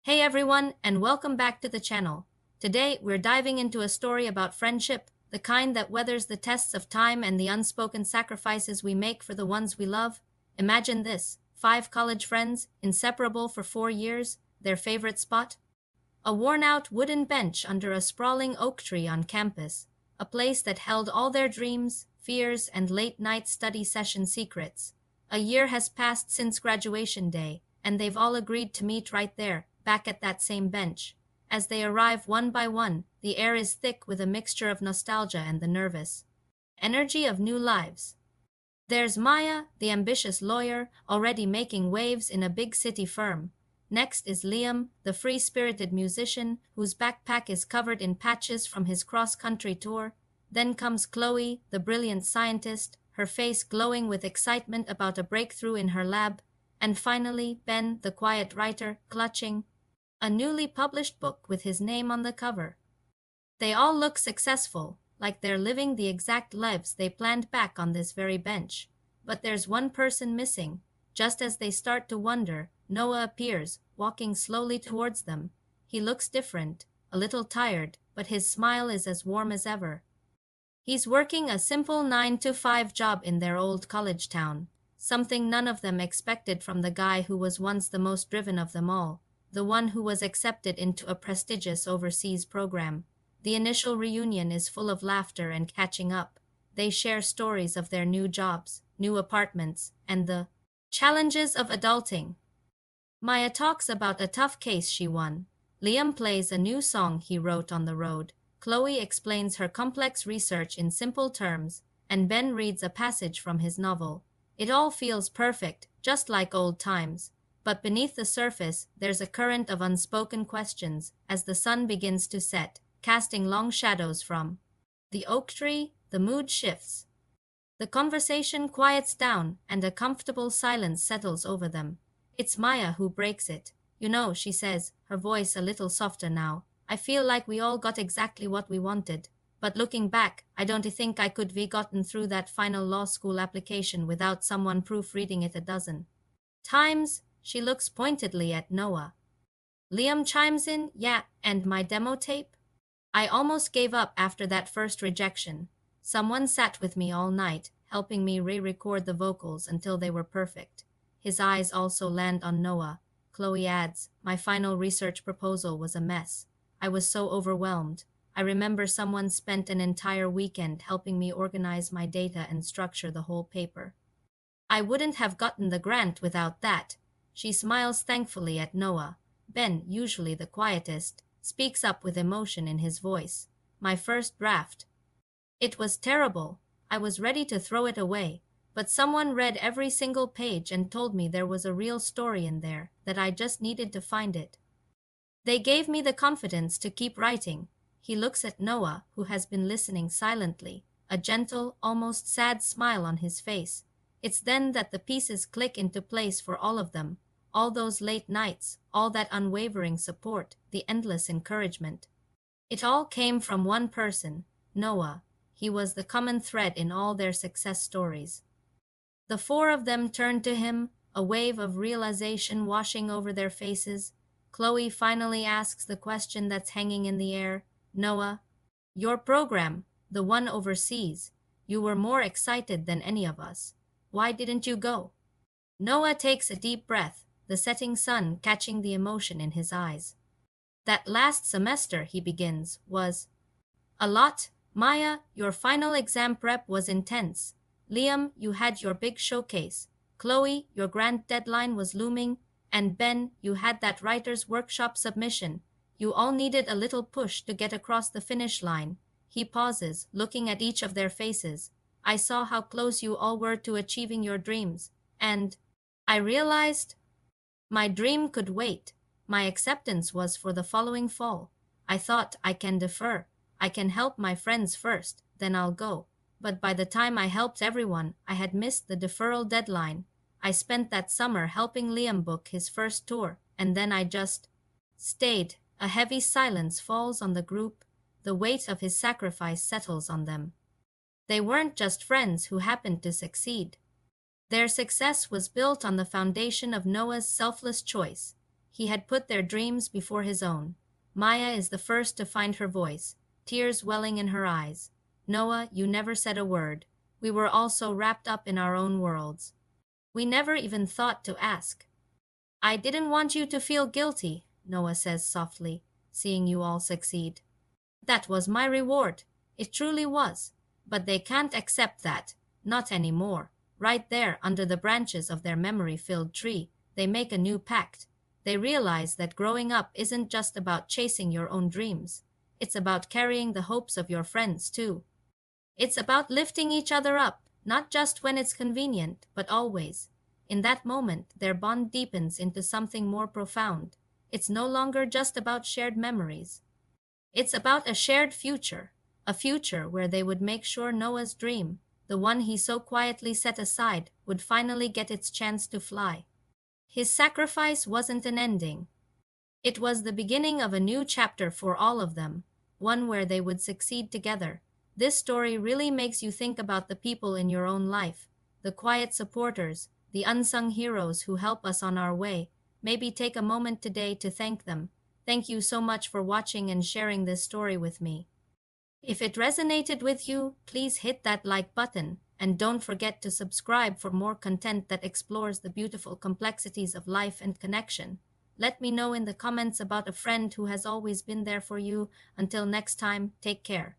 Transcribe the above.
Hey everyone, and welcome back to the channel. Today, we're diving into a story about friendship, the kind that weathers the tests of time and the unspoken sacrifices we make for the ones we love. Imagine this: five college friends, inseparable for 4 years, their favorite spot? A worn out wooden bench under a sprawling oak tree on campus, a place that held all their dreams, fears, and late night study session secrets. A year has passed since graduation day, and they've all agreed to meet right there, back at that same bench. As they arrive one by one, the air is thick with a mixture of nostalgia and the nervous energy of new lives. There's Maya, the ambitious lawyer, already making waves in a big city firm. Next is Liam, the free-spirited musician whose backpack is covered in patches from his cross-country tour. Then comes Chloe, the brilliant scientist, her face glowing with excitement about a breakthrough in her lab. And finally, Ben, the quiet writer, clutching a newly published book with his name on the cover. They all look successful, like they're living the exact lives they planned back on this very bench. But there's one person missing. Just as they start to wonder, Noah appears, walking slowly towards them. He looks different, a little tired, but his smile is as warm as ever. He's working a simple 9 to 5 job in their old college town, something none of them expected from the guy who was once the most driven of them all, the one who was accepted into a prestigious overseas program. The initial reunion is full of laughter and catching up. They share stories of their new jobs, new apartments, and the challenges of adulting. Maya talks about a tough case she won. Liam plays a new song he wrote on the road. Chloe explains her complex research in simple terms, and Ben reads a passage from his novel. It all feels perfect, just like old times. But beneath the surface, there's a current of unspoken questions as the sun begins to set, casting long shadows from the oak tree. The mood shifts. The conversation quiets down, and a comfortable silence settles over them. It's Maya who breaks it. You know, she says, her voice a little softer now. I feel like we all got exactly what we wanted. But looking back, I don't think I could be gotten through that final law school application without someone proofreading it a dozen times. She looks pointedly at Noah. Liam chimes in, yeah, and my demo tape? I almost gave up after that first rejection. Someone sat with me all night, helping me re-record the vocals until they were perfect. His eyes also land on Noah. Chloe adds, my final research proposal was a mess. I was so overwhelmed. I remember someone spent an entire weekend helping me organize my data and structure the whole paper. I wouldn't have gotten the grant without that. She smiles thankfully at Noah. Ben, usually the quietest, speaks up with emotion in his voice. My first draft. It was terrible. I was ready to throw it away. But someone read every single page and told me there was a real story in there, that I just needed to find it. They gave me the confidence to keep writing. He looks at Noah, who has been listening silently, a gentle, almost sad smile on his face. It's then that the pieces click into place for all of them. All those late nights, all that unwavering support, the endless encouragement. It all came from one person, Noah. He was the common thread in all their success stories. The four of them turned to him, a wave of realization washing over their faces. Chloe finally asks the question that's hanging in the air. Noah, your program, the one overseas, you were more excited than any of us. Why didn't you go? Noah takes a deep breath, the setting sun catching the emotion in his eyes. That last semester, he begins, was a lot. Maya, your final exam prep was intense. Liam, you had your big showcase. Chloe, your grand deadline was looming. And Ben, you had that writer's workshop submission. You all needed a little push to get across the finish line. He pauses, looking at each of their faces. I saw how close you all were to achieving your dreams. And I realized my dream could wait. My acceptance was for the following fall. I thought, I can defer. I can help my friends first, then I'll go. But by the time I helped everyone, I had missed the deferral deadline. I spent that summer helping Liam book his first tour, and then I just stayed. A heavy silence falls on the group. The weight of his sacrifice settles on them. They weren't just friends who happened to succeed. Their success was built on the foundation of Noah's selfless choice. He had put their dreams before his own. Maya is the first to find her voice, tears welling in her eyes. Noah, you never said a word. We were all so wrapped up in our own worlds. We never even thought to ask. I didn't want you to feel guilty, Noah says softly, seeing you all succeed. That was my reward. It truly was. But they can't accept that. Not anymore. Right there, under the branches of their memory-filled tree, they make a new pact. They realize that growing up isn't just about chasing your own dreams. It's about carrying the hopes of your friends, too. It's about lifting each other up, not just when it's convenient, but always. In that moment, their bond deepens into something more profound. It's no longer just about shared memories. It's about a shared future, a future where they would make sure Noah's dream, the one he so quietly set aside, would finally get its chance to fly. His sacrifice wasn't an ending. It was the beginning of a new chapter for all of them, one where they would succeed together. This story really makes you think about the people in your own life, the quiet supporters, the unsung heroes who help us on our way. Maybe take a moment today to thank them. Thank you so much for watching and sharing this story with me. If it resonated with you, please hit that like button, and don't forget to subscribe for more content that explores the beautiful complexities of life and connection. Let me know in the comments about a friend who has always been there for you. Until next time, take care.